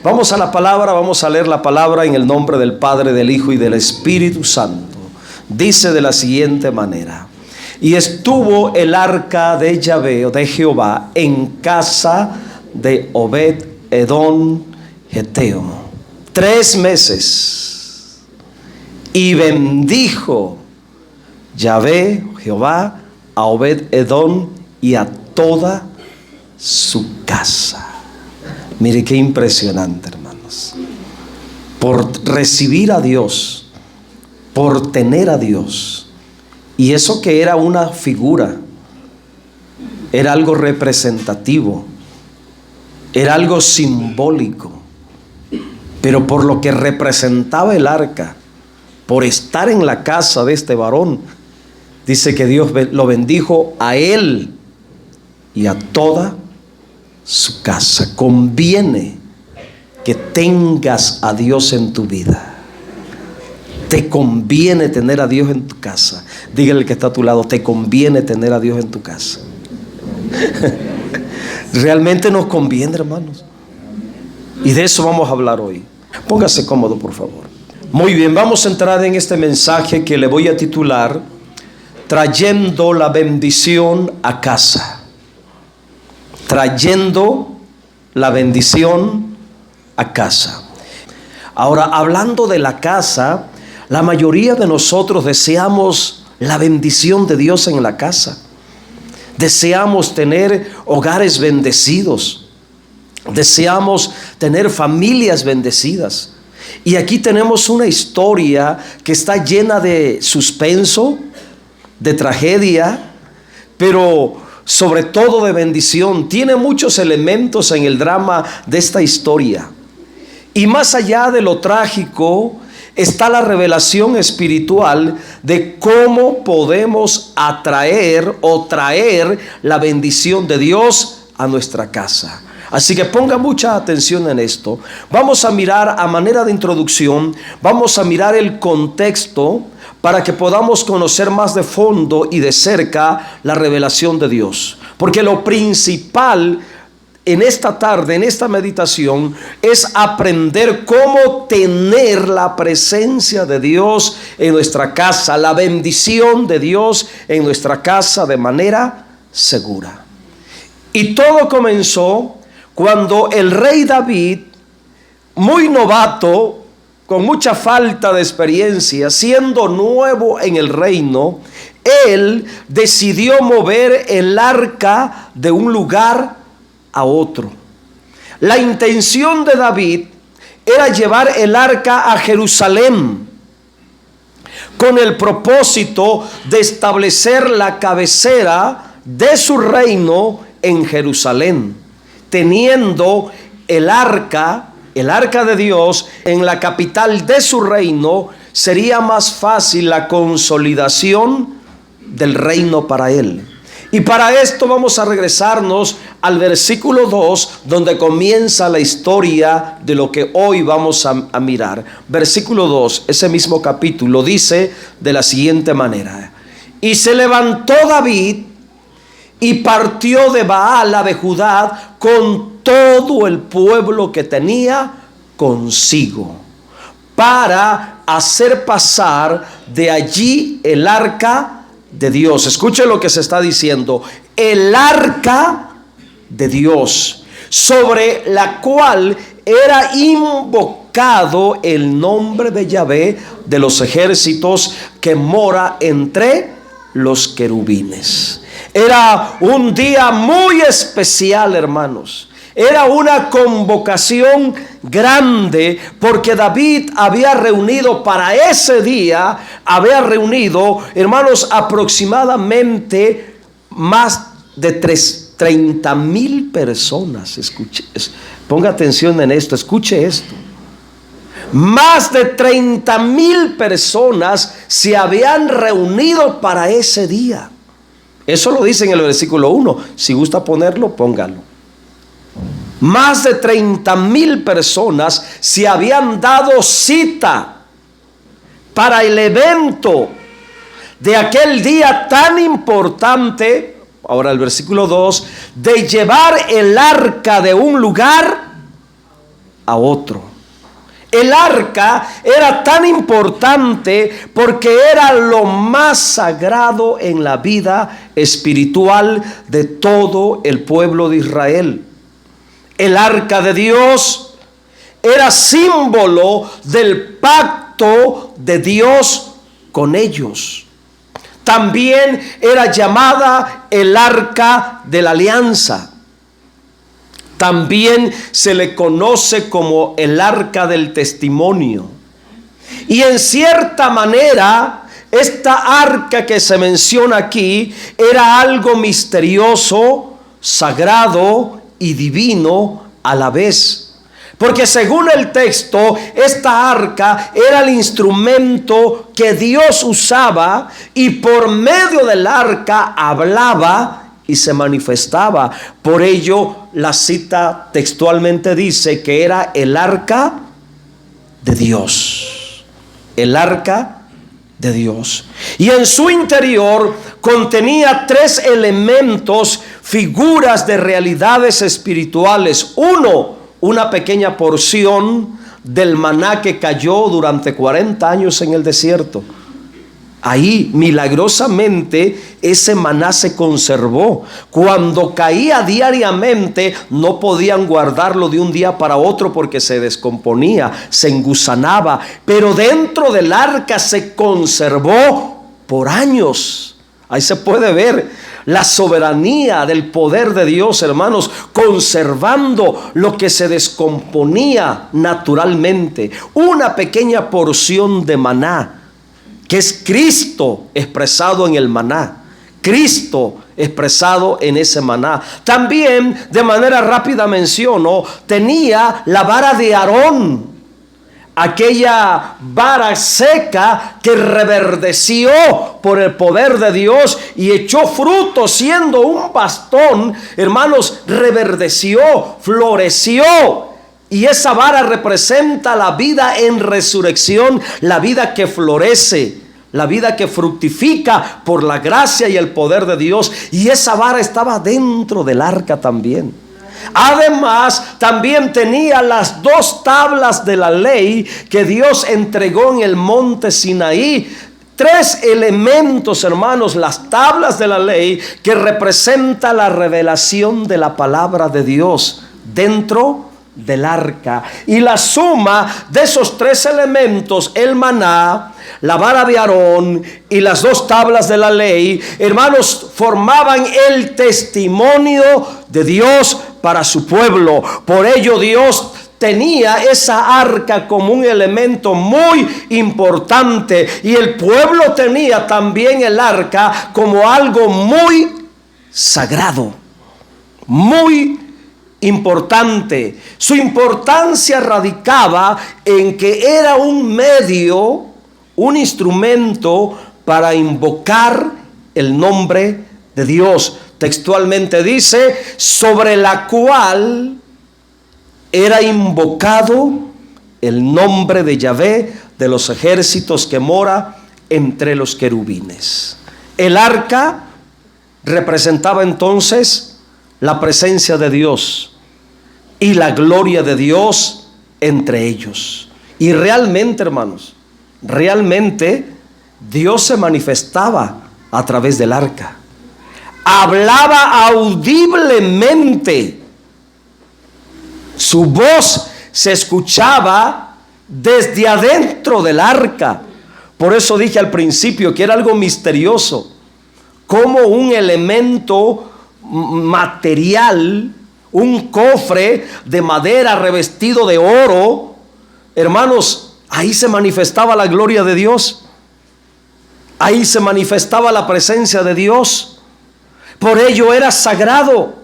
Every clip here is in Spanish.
Vamos a la palabra, vamos a leer la palabra en el nombre del Padre, del Hijo y del Espíritu Santo. Dice de la siguiente manera: y estuvo el arca de Yahvé, o de Jehová, en casa de Obed Edom Geteo 3 meses. Y bendijo Yahvé, Jehová, a Obed Edom y a toda su casa. Mire qué impresionante, hermanos. Por recibir a Dios, por tener a Dios. Y eso que era una figura, era algo representativo, era algo simbólico. Pero por lo que representaba el arca, por estar en la casa de este varón, dice que Dios lo bendijo a él y a toda su casa. Conviene que tengas a Dios en tu vida. Te conviene tener a Dios en tu casa. Dígale al que está a tu lado: te conviene tener a Dios en tu casa. Realmente nos conviene, hermanos. Y de eso vamos a hablar hoy. Póngase cómodo, por favor. Muy bien, vamos a entrar en este mensaje que le voy a titular: trayendo la bendición a casa. Trayendo la bendición a casa. Ahora, hablando de la casa, la mayoría de nosotros deseamos la bendición de Dios en la casa. Deseamos tener hogares bendecidos. Deseamos tener familias bendecidas. Y aquí tenemos una historia que está llena de suspenso, de tragedia, pero sobre todo de bendición. Tiene muchos elementos en el drama de esta historia. Y más allá de lo trágico está la revelación espiritual de cómo podemos atraer o traer la bendición de Dios a nuestra casa. Así que ponga mucha atención en esto. Vamos a mirar, a manera de introducción, vamos a mirar el contexto para que podamos conocer más de fondo y de cerca la revelación de Dios. Porque lo principal en esta tarde, en esta meditación, es aprender cómo tener la presencia de Dios en nuestra casa, la bendición de Dios en nuestra casa de manera segura. Y todo comenzó cuando el rey David, muy novato, con mucha falta de experiencia, siendo nuevo en el reino, él decidió mover el arca de un lugar a otro. La intención de David era llevar el arca a Jerusalén, con el propósito de establecer la cabecera de su reino en Jerusalén, teniendo el arca de Dios en la capital de su reino. Sería más fácil la consolidación del reino para él. Y para esto vamos a regresarnos al versículo 2, donde comienza la historia de lo que hoy vamos a mirar. Versículo 2, ese mismo capítulo, dice de la siguiente manera: y se levantó David y partió de Baala de Judá con todo el pueblo que tenía consigo, para hacer pasar de allí el arca de Dios. Escuche lo que se está diciendo: el arca de Dios, sobre la cual era invocado el nombre de Yahvé de los ejércitos, que mora entre los querubines. Era un día muy especial, hermanos. Era una convocación grande, porque David había reunido para ese día, hermanos, aproximadamente más de 30,000 personas. Escuche, ponga atención en esto, escuche esto. Más de 30,000 personas se habían reunido para ese día. Eso lo dice en el versículo 1. Si gusta ponerlo, póngalo. Más de 30,000 personas se habían dado cita para el evento de aquel día tan importante. Ahora el versículo 2, de llevar el arca de un lugar a otro. El arca era tan importante porque era lo más sagrado en la vida espiritual de todo el pueblo de Israel. El arca de Dios era símbolo del pacto de Dios con ellos. También era llamada el arca de la alianza. También se le conoce como el arca del testimonio. Y en cierta manera, esta arca que se menciona aquí era algo misterioso, sagrado y divino a la vez. Porque según el texto, esta arca era el instrumento que Dios usaba y por medio del arca hablaba y se manifestaba. Por ello, la cita textualmente dice que era el arca de Dios. El arca de Dios. Y en su interior contenía 3 elementos, figuras de realidades espirituales. Uno, una pequeña porción del maná que cayó durante 40 años en el desierto. Ahí milagrosamente ese maná se conservó. Cuando caía diariamente no podían guardarlo de un día para otro porque se descomponía, se engusanaba. Pero dentro del arca se conservó por años. Ahí se puede ver la soberanía del poder de Dios, hermanos, conservando lo que se descomponía naturalmente. Una pequeña porción de maná, que es Cristo expresado en el maná. Cristo expresado en ese maná. También, de manera rápida menciono, tenía la vara de Aarón. Aquella vara seca que reverdeció por el poder de Dios y echó fruto siendo un bastón. Hermanos, reverdeció, floreció. Y esa vara representa la vida en resurrección, la vida que florece, la vida que fructifica por la gracia y el poder de Dios. Y esa vara estaba dentro del arca también. Además, también tenía las 2 tablas de la ley que Dios entregó en el monte Sinaí. 3 elementos, hermanos, las tablas de la ley que representa la revelación de la palabra de Dios dentro del arca. Y la suma de esos 3 elementos, el maná, la vara de Aarón y las 2 tablas de la ley, hermanos, formaban el testimonio de Dios para su pueblo. Por ello Dios tenía esa arca como un elemento muy importante, y el pueblo tenía también el arca como algo muy sagrado, muy importante. Su importancia radicaba en que era un medio, un instrumento para invocar el nombre de Dios. Textualmente dice, sobre la cual era invocado el nombre de Yahvé de los ejércitos que mora entre los querubines. El arca representaba entonces la presencia de Dios y la gloria de Dios entre ellos. Y realmente, hermanos, realmente Dios se manifestaba a través del arca. Hablaba audiblemente. Su voz se escuchaba desde adentro del arca. Por eso dije al principio que era algo misterioso, como un elemento material, un cofre de madera revestido de oro, hermanos, ahí se manifestaba la gloria de Dios, ahí se manifestaba la presencia de Dios. Por ello era sagrado,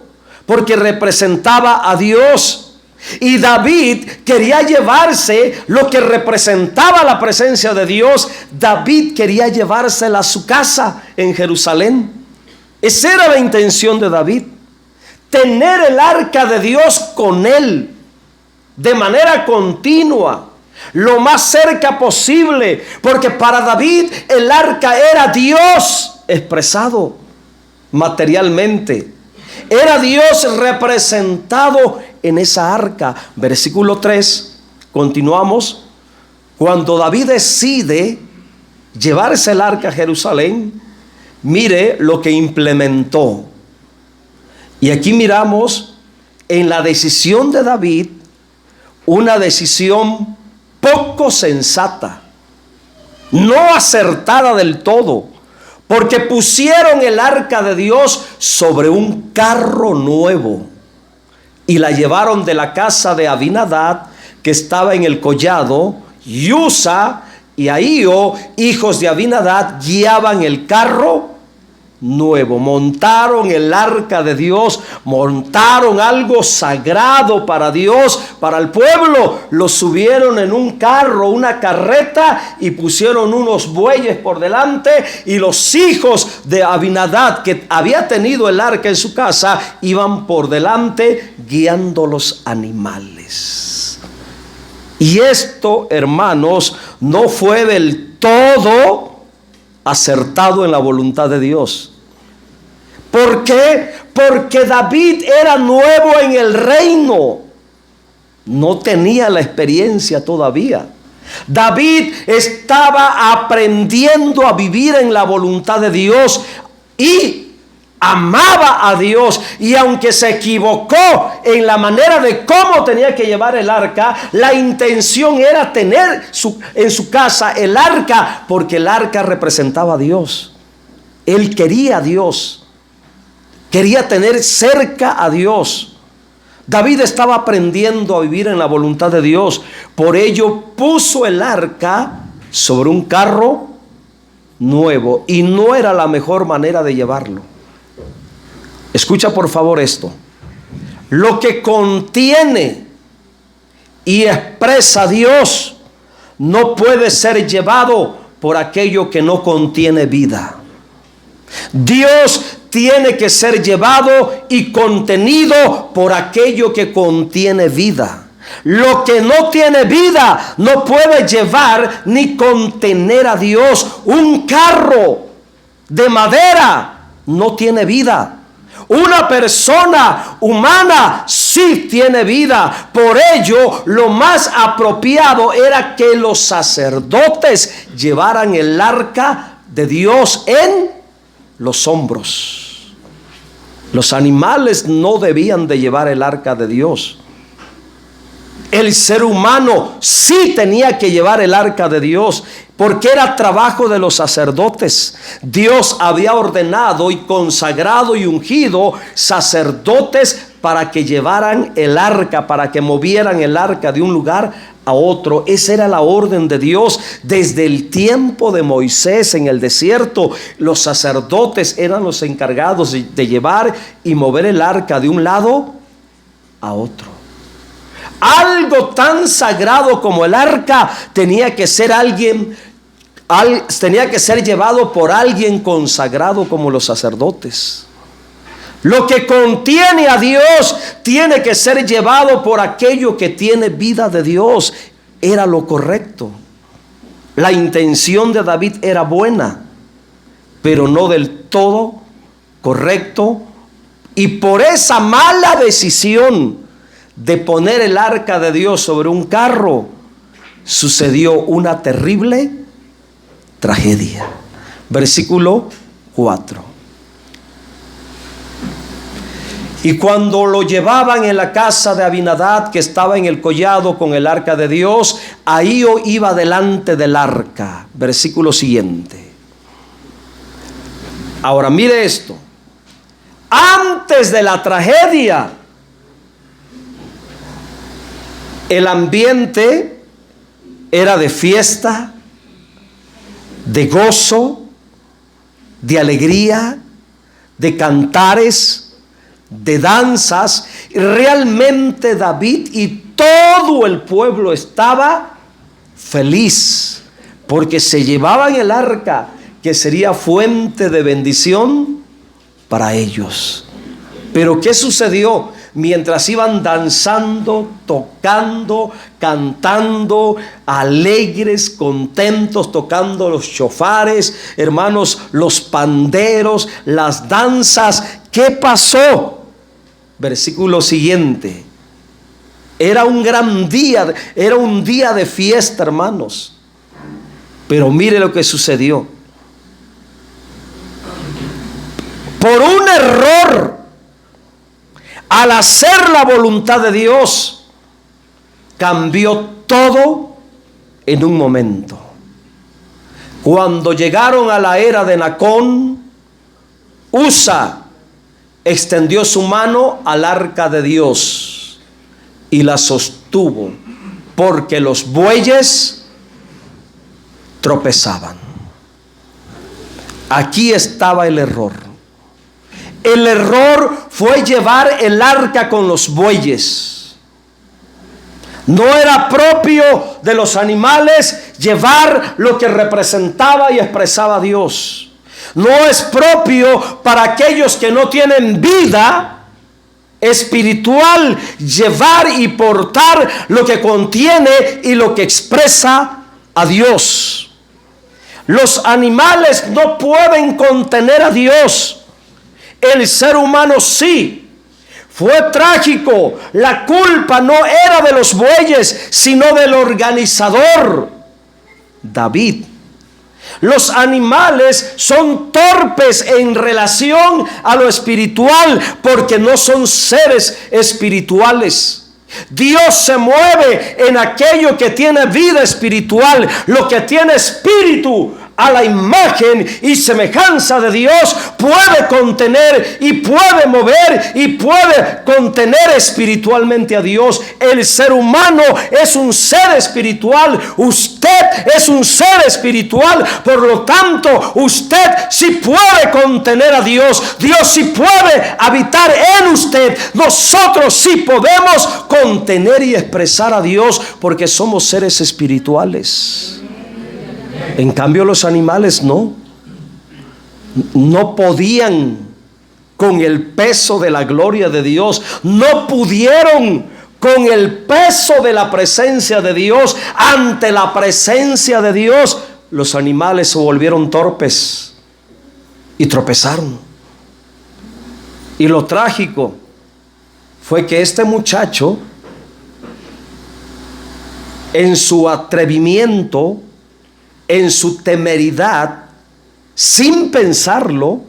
porque representaba a Dios. Y David quería llevarse lo que representaba la presencia de Dios. David quería llevársela a su casa en Jerusalén. Esa era la intención de David, tener el arca de Dios con él de manera continua, lo más cerca posible, porque para David el arca era Dios expresado materialmente, era Dios representado en esa arca. Versículo 3, continuamos. Cuando David decide llevarse el arca a Jerusalén, mire lo que implementó. Y aquí miramos en la decisión de David una decisión poco sensata, no acertada del todo, porque pusieron el arca de Dios sobre un carro nuevo y la llevaron de la casa de Abinadab, que estaba en el collado, y Usa y Ahío, hijos de Abinadab, guiaban el carro nuevo. Montaron el arca de Dios, montaron algo sagrado para Dios, para el pueblo. Lo subieron en un carro, una carreta, y pusieron unos bueyes por delante, y los hijos de Abinadab, que había tenido el arca en su casa, iban por delante guiando los animales. Y esto, hermanos, no fue del todo acertado en la voluntad de Dios. ¿Por qué? Porque David era nuevo en el reino. No tenía la experiencia todavía. David estaba aprendiendo a vivir en la voluntad de Dios y amaba a Dios. Y aunque se equivocó en la manera de cómo tenía que llevar el arca, la intención era tener en su casa el arca, porque el arca representaba a Dios. Él quería a Dios. Quería tener cerca a Dios. David estaba aprendiendo a vivir en la voluntad de Dios. Por ello puso el arca sobre un carro nuevo, y no era la mejor manera de llevarlo. Escucha por favor esto. Lo que contiene y expresa Dios no puede ser llevado por aquello que no contiene vida. Dios tiene que ser llevado y contenido por aquello que contiene vida. Lo que no tiene vida no puede llevar ni contener a Dios. Un carro de madera no tiene vida. Una persona humana sí tiene vida. Por ello, lo más apropiado era que los sacerdotes llevaran el arca de Dios en los hombros. Los animales no debían de llevar el arca de Dios. El ser humano sí tenía que llevar el arca de Dios, porque era trabajo de los sacerdotes. Dios había ordenado y consagrado y ungido sacerdotes para que llevaran el arca, para que movieran el arca de un lugar a otro. Esa era la orden de Dios desde el tiempo de Moisés en el desierto. Los sacerdotes eran los encargados de llevar y mover el arca de un lado a otro. Algo tan sagrado como el arca tenía que ser llevado por alguien consagrado como los sacerdotes. Lo que contiene a Dios tiene que ser llevado por aquello que tiene vida de Dios. Era lo correcto. La intención de David era buena, pero no del todo correcto. Y por esa mala decisión de poner el arca de Dios sobre un carro, sucedió una terrible tragedia. Versículo 4. Y cuando lo llevaban en la casa de Abinadab, que estaba en el collado con el arca de Dios, Ahío iba delante del arca. Versículo siguiente. Ahora mire esto. Antes de la tragedia, el ambiente era de fiesta, de gozo, de alegría, de cantares, de danzas. Realmente David y todo el pueblo estaba feliz, porque se llevaban el arca, que sería fuente de bendición para ellos. Pero ¿qué sucedió? Mientras iban danzando, tocando, cantando, alegres, contentos, tocando los chofares, hermanos, los panderos, las danzas, ¿qué pasó? Versículo siguiente. Era un gran día, era un día de fiesta, hermanos. Pero mire lo que sucedió. Por un error, al hacer la voluntad de Dios, cambió todo en un momento. Cuando llegaron a la era de Nacón, Usa extendió su mano al arca de Dios y la sostuvo, porque los bueyes tropezaban. Aquí estaba el error. El error fue llevar el arca con los bueyes. No era propio de los animales llevar lo que representaba y expresaba Dios. No es propio para aquellos que no tienen vida espiritual llevar y portar lo que contiene y lo que expresa a Dios. Los animales no pueden contener a Dios. El ser humano sí. Fue trágico. La culpa no era de los bueyes, sino del organizador, David. Los animales son torpes en relación a lo espiritual porque no son seres espirituales. Dios se mueve en aquello que tiene vida espiritual, lo que tiene espíritu a la imagen y semejanza de Dios puede contener y puede mover y puede contener espiritualmente a Dios. El ser humano es un ser espiritual, usted es un ser espiritual, por lo tanto usted sí puede contener a Dios. Dios sí puede habitar en usted. Nosotros sí podemos contener y expresar a Dios porque somos seres espirituales. En cambio los animales no podían con el peso de la gloria de Dios, no pudieron con el peso de la presencia de Dios. Ante la presencia de Dios, los animales se volvieron torpes y tropezaron. Y lo trágico fue que este muchacho, en su atrevimiento, en su temeridad, sin pensarlo,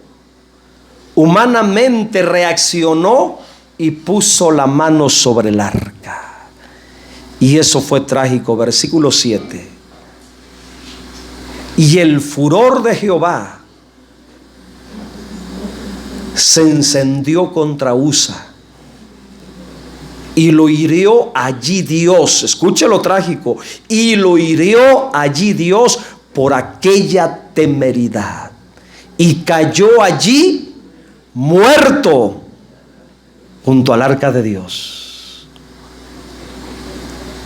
humanamente reaccionó y puso la mano sobre el arca. Y eso fue trágico. Versículo 7. Y el furor de Jehová se encendió contra Usa y lo hirió allí Dios. Escuche lo trágico. Y lo hirió allí Dios por aquella temeridad. Y cayó allí muerto junto al arca de Dios.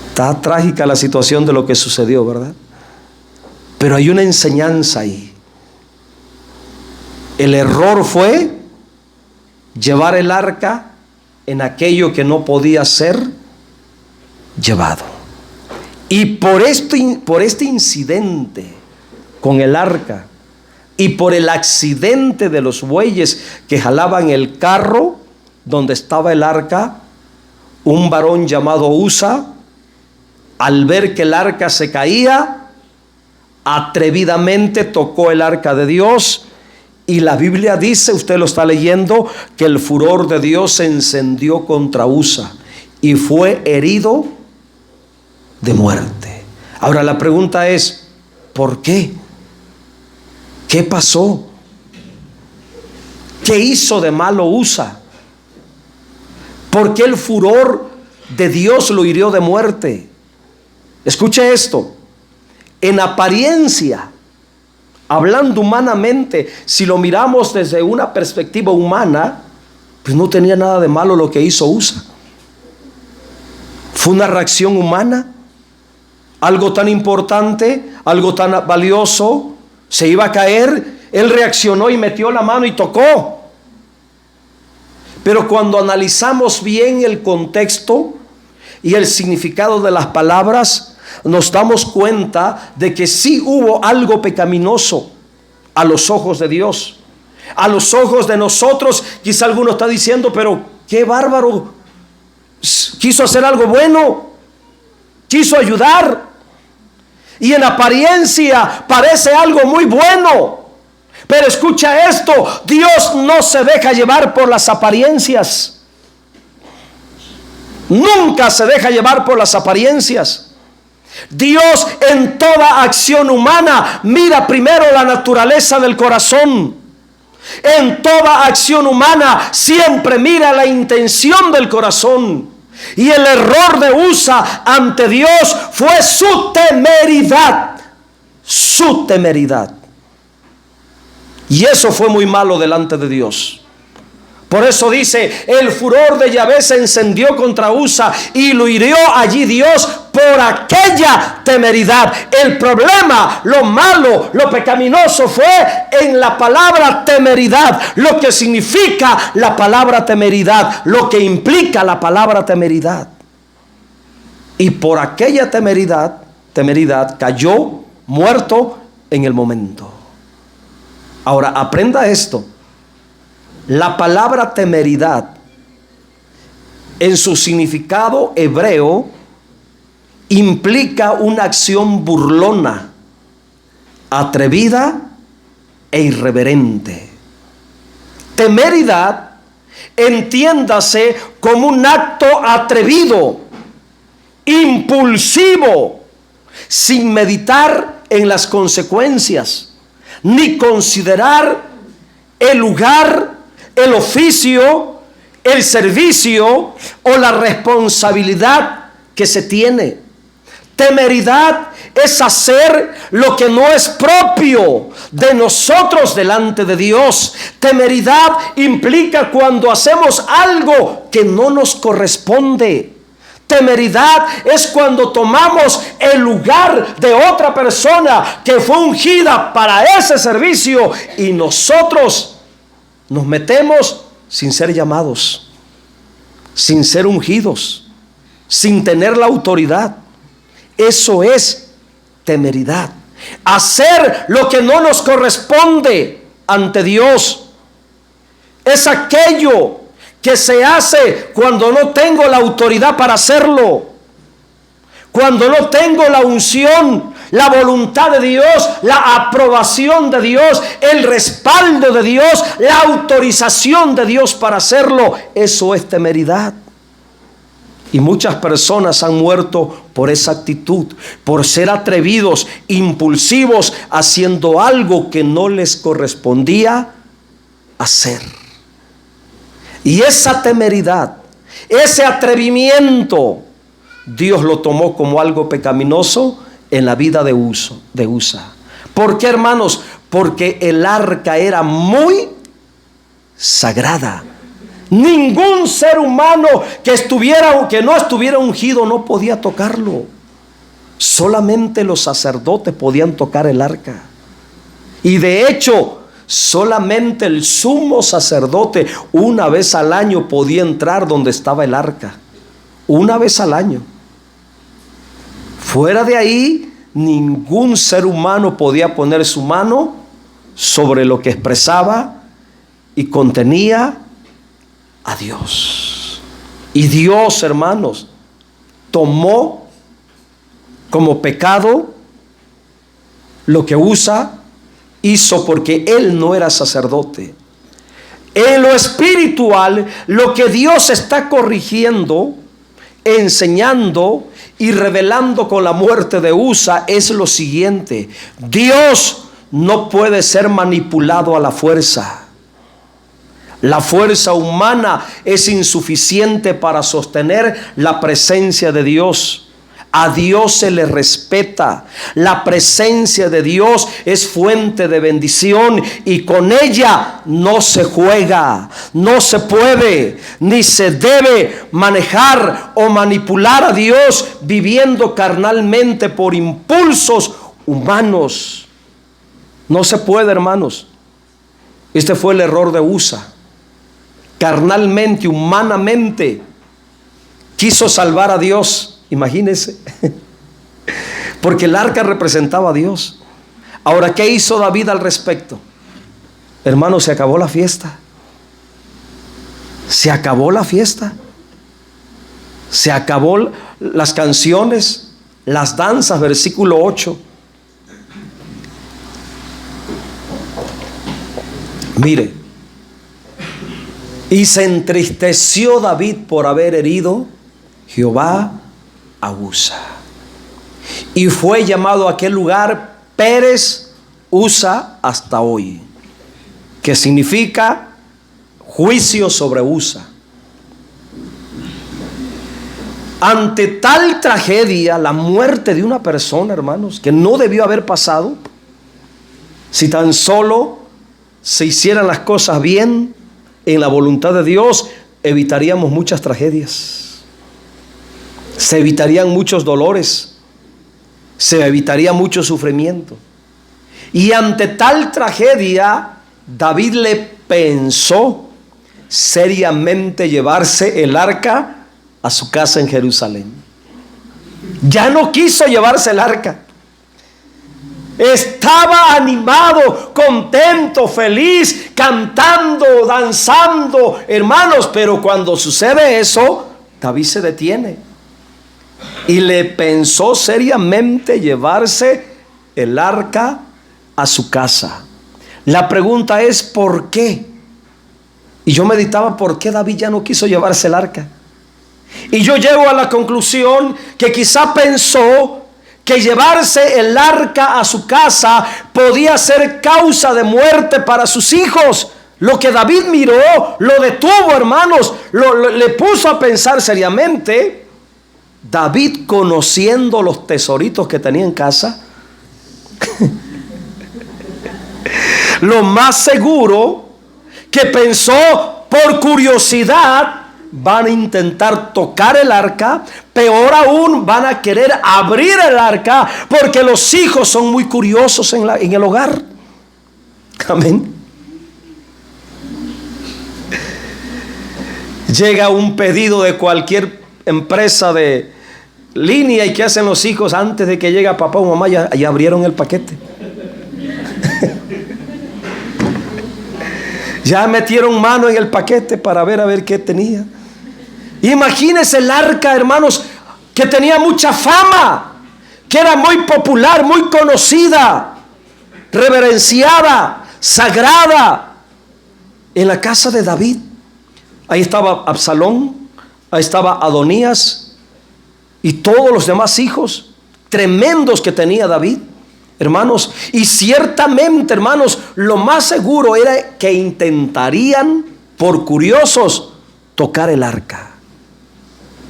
Está trágica la situación de lo que sucedió, ¿verdad? Pero hay una enseñanza ahí. El error fue llevar el arca en aquello que no podía ser llevado. Y por este incidente con el arca y por el accidente de los bueyes que jalaban el carro donde estaba el arca, un varón llamado Usa, al ver que el arca se caía, atrevidamente tocó el arca de Dios. Y la Biblia dice, usted lo está leyendo, que el furor de Dios se encendió contra Usa y fue herido de muerte. Ahora la pregunta es, ¿por qué? ¿Qué pasó? ¿Qué hizo de malo Usa? ¿Por qué el furor de Dios lo hirió de muerte? Escuche esto. En apariencia, hablando humanamente, si lo miramos desde una perspectiva humana, pues no tenía nada de malo lo que hizo Usa. Fue una reacción humana. Algo tan importante, algo tan valioso, se iba a caer. Él reaccionó y metió la mano y tocó. Pero cuando analizamos bien el contexto y el significado de las palabras, nos damos cuenta de que sí hubo algo pecaminoso a los ojos de Dios. A los ojos de nosotros, quizá alguno está diciendo, pero qué bárbaro, quiso hacer algo bueno, quiso ayudar, y en apariencia parece algo muy bueno. Pero escucha esto, Dios no se deja llevar por las apariencias. Nunca se deja llevar por las apariencias. Dios en toda acción humana mira primero la naturaleza del corazón. En toda acción humana siempre mira la intención del corazón. Y el error de Usa ante Dios fue su temeridad. Su temeridad. Y eso fue muy malo delante de Dios. Por eso dice, el furor de Yahvé se encendió contra Usa y lo hirió allí Dios por aquella temeridad. El problema, lo malo, lo pecaminoso fue en la palabra temeridad. Lo que significa la palabra temeridad, lo que implica la palabra temeridad. Y por aquella temeridad cayó muerto en el momento. Ahora aprenda esto. La palabra temeridad en su significado hebreo implica una acción burlona, atrevida e irreverente. Temeridad, entiéndase como un acto atrevido, impulsivo, sin meditar en las consecuencias, ni considerar el lugar, el oficio, el servicio o la responsabilidad que se tiene. Temeridad es hacer lo que no es propio de nosotros delante de Dios. Temeridad implica cuando hacemos algo que no nos corresponde. Temeridad es cuando tomamos el lugar de otra persona que fue ungida para ese servicio y nosotros nos metemos sin ser llamados, sin ser ungidos, sin tener la autoridad. Eso es temeridad. Hacer lo que no nos corresponde ante Dios. Es aquello que se hace cuando no tengo la autoridad para hacerlo, cuando no tengo la unción, la voluntad de Dios, la aprobación de Dios, el respaldo de Dios, la autorización de Dios para hacerlo. Eso es temeridad. Y muchas personas han muerto por esa actitud, por ser atrevidos, impulsivos, haciendo algo que no les correspondía hacer. Y esa temeridad, ese atrevimiento, Dios lo tomó como algo pecaminoso en la vida de Usa. ¿Por qué, hermanos? Porque el arca era muy sagrada. Ningún ser humano que no estuviera ungido no podía tocarlo. Solamente los sacerdotes podían tocar el arca. Y de hecho, solamente el sumo sacerdote una vez al año podía entrar donde estaba el arca. Una vez al año. Fuera de ahí, ningún ser humano podía poner su mano sobre lo que expresaba y contenía a Dios. Y Dios, hermanos, tomó como pecado lo que Usa hizo, porque él no era sacerdote. En lo espiritual, lo que Dios está corrigiendo, enseñando y revelando con la muerte de Usa es lo siguiente: Dios no puede ser manipulado a la fuerza. La fuerza humana es insuficiente para sostener la presencia de Dios. A Dios se le respeta. La presencia de Dios es fuente de bendición y con ella no se juega, no se puede, ni se debe manejar o manipular a Dios viviendo carnalmente por impulsos humanos. No se puede, hermanos. Este fue el error de Usa. Carnalmente, humanamente, quiso salvar a Dios. Imagínense. Porque el arca representaba a Dios. Ahora, ¿qué hizo David al respecto? Hermanos, se acabó la fiesta. Se acabó la fiesta. Se acabó las canciones, las danzas, versículo 8. Mire, y se entristeció David por haber herido Jehová a Usa. Y fue llamado a aquel lugar Pérez Usa hasta hoy, que significa juicio sobre Usa. Ante tal tragedia, la muerte de una persona, hermanos, que no debió haber pasado, si tan solo se hicieran las cosas bien en la voluntad de Dios, evitaríamos muchas tragedias, se evitarían muchos dolores, se evitaría mucho sufrimiento. Y ante tal tragedia, David le pensó seriamente llevarse el arca a su casa en Jerusalén. Ya no quiso llevarse el arca. Estaba animado, contento, feliz, cantando, danzando, hermanos. Pero cuando sucede eso, David se detiene y le pensó seriamente llevarse el arca a su casa. La pregunta es ¿por qué? Y yo meditaba por qué David ya no quiso llevarse el arca. Y yo llego a la conclusión que quizá pensó que llevarse el arca a su casa podía ser causa de muerte para sus hijos. Lo que David miró, lo detuvo, hermanos, le puso a pensar seriamente. David, conociendo los tesoritos que tenía en casa, lo más seguro que pensó, por curiosidad, van a intentar tocar el arca. Peor aún, van a querer abrir el arca, porque los hijos son muy curiosos en el hogar. Amén. Llega un pedido de cualquier empresa de línea, y ¿qué hacen los hijos? Antes de que llegue papá o mamá, ya abrieron el paquete. Ya metieron mano en el paquete para ver a ver qué tenía. Imagínense el arca, hermanos, que tenía mucha fama, que era muy popular, muy conocida, reverenciada, sagrada, en la casa de David. Ahí estaba Absalón, ahí estaba Adonías y todos los demás hijos tremendos que tenía David, hermanos. Y ciertamente, hermanos, lo más seguro era que intentarían, por curiosos, tocar el arca.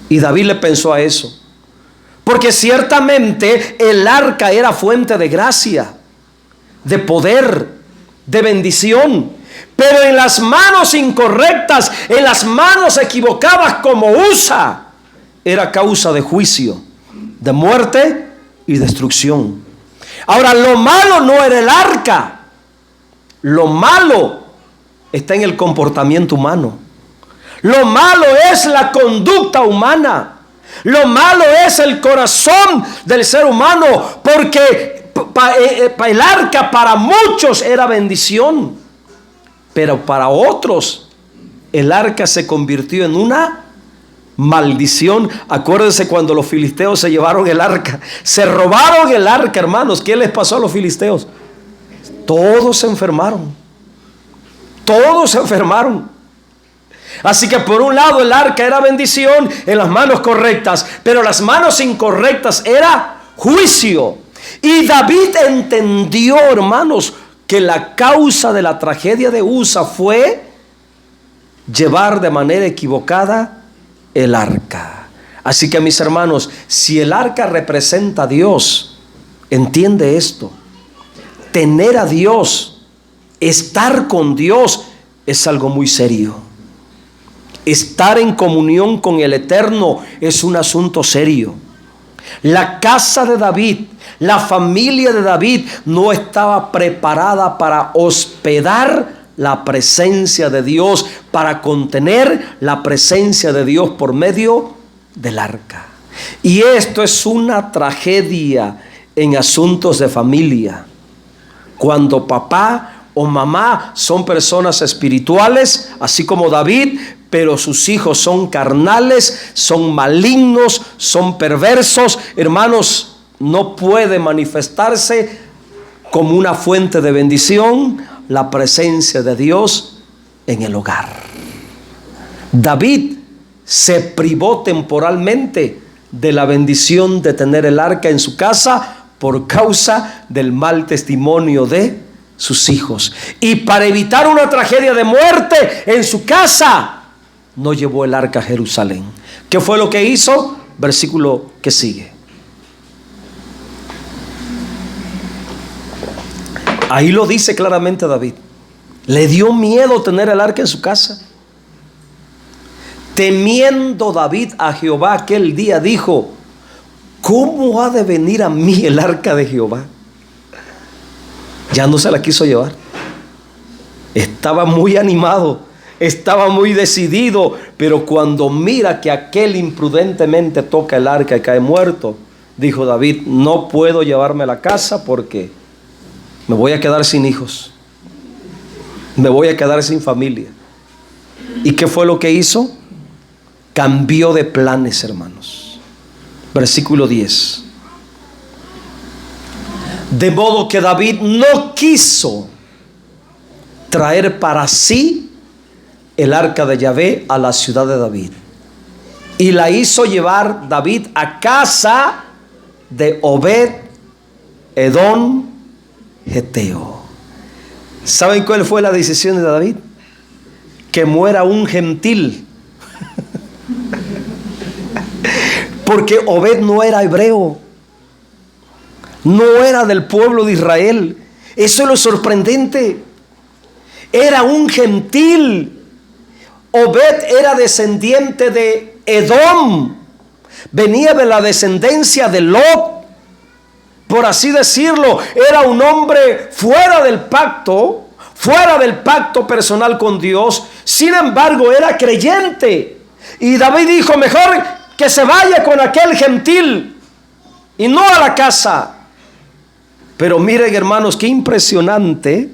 Y David le pensó a eso, porque ciertamente el arca era fuente de gracia, de poder, de bendición. Pero en las manos incorrectas, en las manos equivocadas como Usa, era causa de juicio, de muerte y destrucción. Ahora, lo malo no era el arca. Lo malo está en el comportamiento humano. Lo malo es la conducta humana. Lo malo es el corazón del ser humano, porque el arca para muchos era bendición, pero para otros el arca se convirtió en una maldición. Acuérdense cuando los filisteos se llevaron el arca, se robaron el arca, hermanos. ¿Qué les pasó a los filisteos? Todos se enfermaron. Todos se enfermaron. Así que por un lado el arca era bendición en las manos correctas, pero las manos incorrectas era juicio. Y David entendió, hermanos, que la causa de la tragedia de Usa fue llevar de manera equivocada el arca. Así que, mis hermanos, si el arca representa a Dios, entiende esto: tener a Dios, estar con Dios, es algo muy serio. Estar en comunión con el Eterno es un asunto serio. La casa de David, la familia de David, no estaba preparada para hospedar la presencia de Dios, para contener la presencia de Dios por medio del arca. Y esto es una tragedia en asuntos de familia. Cuando papá o mamá son personas espirituales, así como David, pero sus hijos son carnales, son malignos, son perversos. Hermanos, no puede manifestarse como una fuente de bendición la presencia de Dios en el hogar. David se privó temporalmente de la bendición de tener el arca en su casa por causa del mal testimonio de sus hijos. Y para evitar una tragedia de muerte en su casa, no llevó el arca a Jerusalén. ¿Qué fue lo que hizo? Versículo que sigue. Ahí lo dice claramente David. Le dio miedo tener el arca en su casa. Temiendo David a Jehová aquel día, dijo: ¿cómo ha de venir a mí el arca de Jehová? Ya no se la quiso llevar. Estaba muy animado, estaba muy decidido, pero cuando mira que aquel imprudentemente toca el arca y cae muerto, dijo David: no puedo llevarme a la casa porque me voy a quedar sin hijos, me voy a quedar sin familia. ¿Y qué fue lo que hizo? Cambió de planes, hermanos. Versículo 10. De modo que David no quiso traer para sí el arca de Yahvé a la ciudad de David, y la hizo llevar David a casa de Obed Edom Geteo. ¿Saben cuál fue la decisión de David? Que muera un gentil. Porque Obed no era hebreo, no era del pueblo de Israel. Eso es lo sorprendente. Era un gentil. Obed era descendiente de Edom, venía de la descendencia de Lot, por así decirlo. Era un hombre fuera del pacto personal con Dios. Sin embargo, era creyente. Y David dijo: mejor que se vaya con aquel gentil y no a la casa. Pero miren, hermanos, qué impresionante,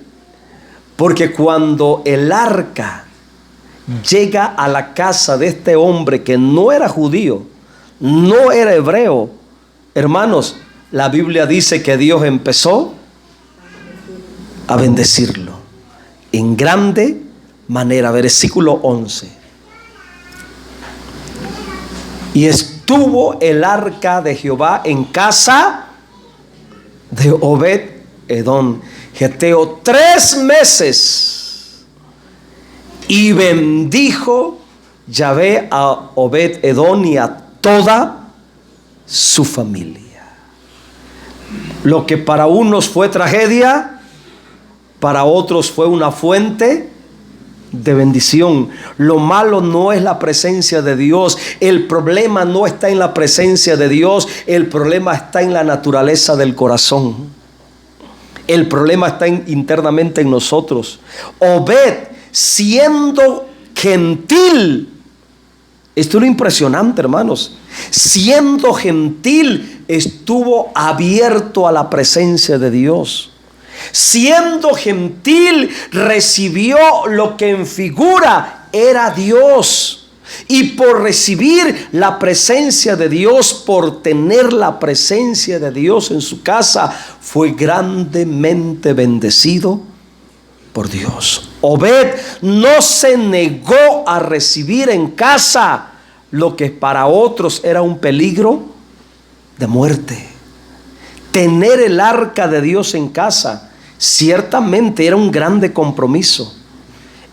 porque cuando el arca llega a la casa de este hombre que no era judío, no era hebreo, hermanos, la Biblia dice que Dios empezó a bendecirlo en grande manera. Versículo 11. Y estuvo el arca de Jehová en casa de Obed Edom Geteo 3 meses. Y bendijo Yahvé a Obed Edom y a toda su familia. Lo que para unos fue tragedia, para otros fue una fuente de bendición. Lo malo no es la presencia de Dios. El problema no está en la presencia de Dios. El problema está en la naturaleza del corazón. El problema está internamente en nosotros. Obed, siendo gentil, esto es lo impresionante, hermanos, siendo gentil, estuvo abierto a la presencia de Dios. Siendo gentil, recibió lo que en figura era Dios. Y por recibir la presencia de Dios, por tener la presencia de Dios en su casa, fue grandemente bendecido por Dios. Obed no se negó a recibir en casa lo que para otros era un peligro de muerte. Tener el arca de Dios en casa ciertamente era un grande compromiso,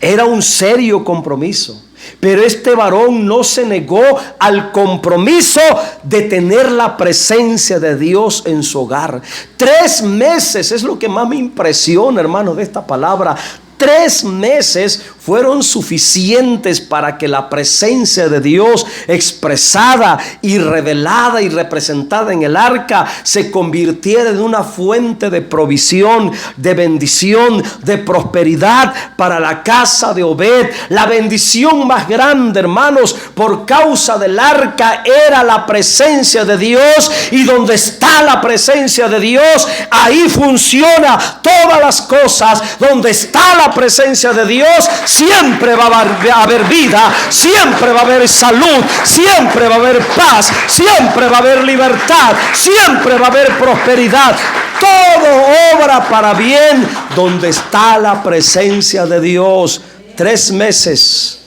era un serio compromiso. Pero este varón no se negó al compromiso de tener la presencia de Dios en su hogar. 3 meses es lo que más me impresiona, hermanos, de esta palabra. 3 meses fueron suficientes para que la presencia de Dios expresada y revelada y representada en el arca se convirtiera en una fuente de provisión, de bendición, de prosperidad para la casa de Obed. La bendición más grande, hermanos, por causa del arca era la presencia de Dios, y donde está la presencia de Dios, ahí funciona todas las cosas. Donde está la presencia de Dios, siempre va a haber vida, siempre va a haber salud, siempre va a haber paz, siempre va a haber libertad, siempre va a haber prosperidad. Todo obra para bien donde está la presencia de Dios. 3 meses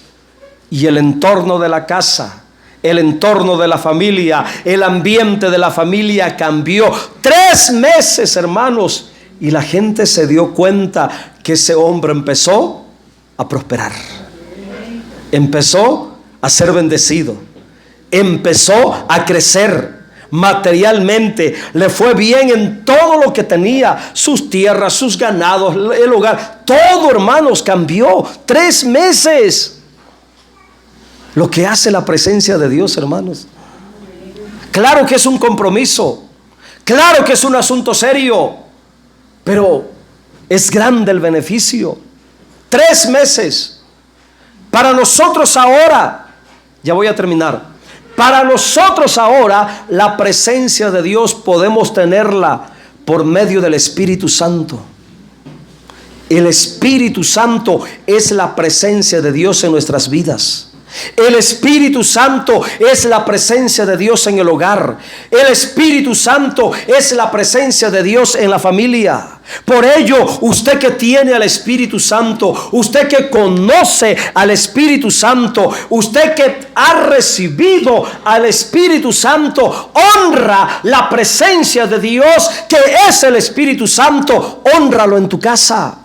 y el entorno de la casa, el entorno de la familia, el ambiente de la familia cambió. 3 meses, hermanos, y la gente se dio cuenta que ese hombre empezó a prosperar, empezó a ser bendecido, empezó a crecer materialmente, le fue bien en todo lo que tenía, sus tierras, sus ganados, el hogar, todo, hermanos, cambió. 3 meses. Lo que hace la presencia de Dios, hermanos. Claro que es un compromiso, claro que es un asunto serio, pero es grande el beneficio. 3 meses. Para nosotros ahora, ya voy a terminar. Para nosotros ahora, la presencia de Dios podemos tenerla por medio del Espíritu Santo. El Espíritu Santo es la presencia de Dios en nuestras vidas. El Espíritu Santo es la presencia de Dios en el hogar. El Espíritu Santo es la presencia de Dios en la familia. Por ello, usted que tiene al Espíritu Santo, usted que conoce al Espíritu Santo, usted que ha recibido al Espíritu Santo, honra la presencia de Dios que es el Espíritu Santo. Hónralo en tu casa,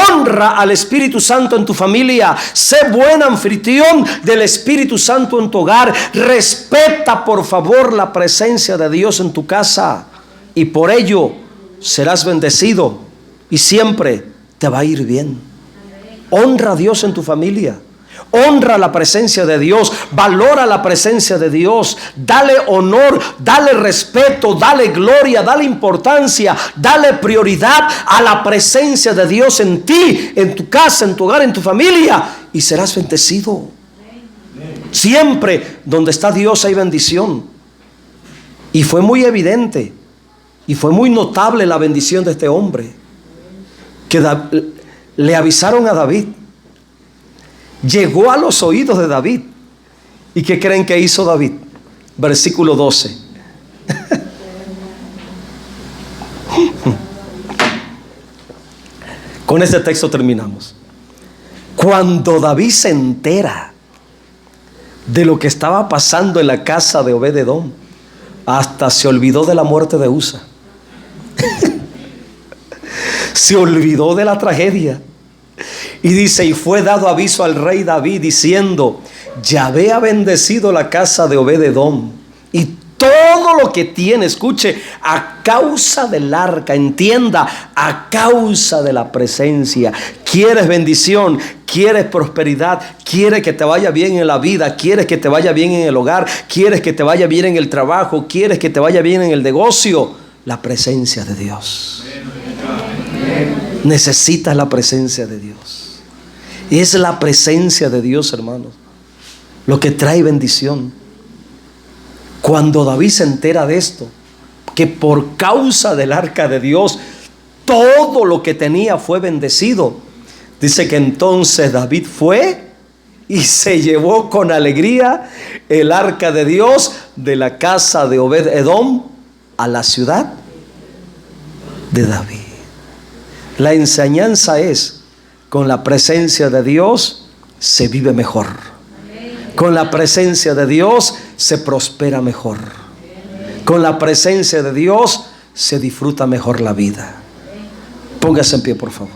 honra al Espíritu Santo en tu familia, sé buen anfitrión del Espíritu Santo en tu hogar. Respeta, por favor, la presencia de Dios en tu casa, y por ello serás bendecido y siempre te va a ir bien. Honra a Dios en tu familia, honra la presencia de Dios, valora la presencia de Dios, dale honor, dale respeto, dale gloria, dale importancia, dale prioridad a la presencia de Dios en ti, en tu casa, en tu hogar, en tu familia, y serás bendecido. Siempre donde está Dios hay bendición. Y fue muy evidente y fue muy notable la bendición de este hombre, que le avisaron a David, llegó a los oídos de David. ¿Y qué creen que hizo David? Versículo 12. Con este texto terminamos. Cuando David se entera de lo que estaba pasando en la casa de Obed-edom, hasta se olvidó de la muerte de Usa. Se olvidó de la tragedia. Y dice: y fue dado aviso al rey David diciendo: Yahvé ha bendecido la casa de Obed-edom y todo lo que tiene, escuche, a causa del arca, entienda, a causa de la presencia. ¿Quieres bendición? ¿Quieres prosperidad? ¿Quieres que te vaya bien en la vida? ¿Quieres que te vaya bien en el hogar? ¿Quieres que te vaya bien en el trabajo? ¿Quieres que te vaya bien en el negocio? La presencia de Dios. Necesitas la presencia de Dios. Es la presencia de Dios, hermanos, lo que trae bendición. Cuando David se entera de esto, que por causa del arca de Dios todo lo que tenía fue bendecido, dice que entonces David fue y se llevó con alegría el arca de Dios de la casa de Obed-edom a la ciudad de David. La enseñanza es: con la presencia de Dios se vive mejor. Con la presencia de Dios se prospera mejor. Con la presencia de Dios se disfruta mejor la vida. Póngase en pie, por favor.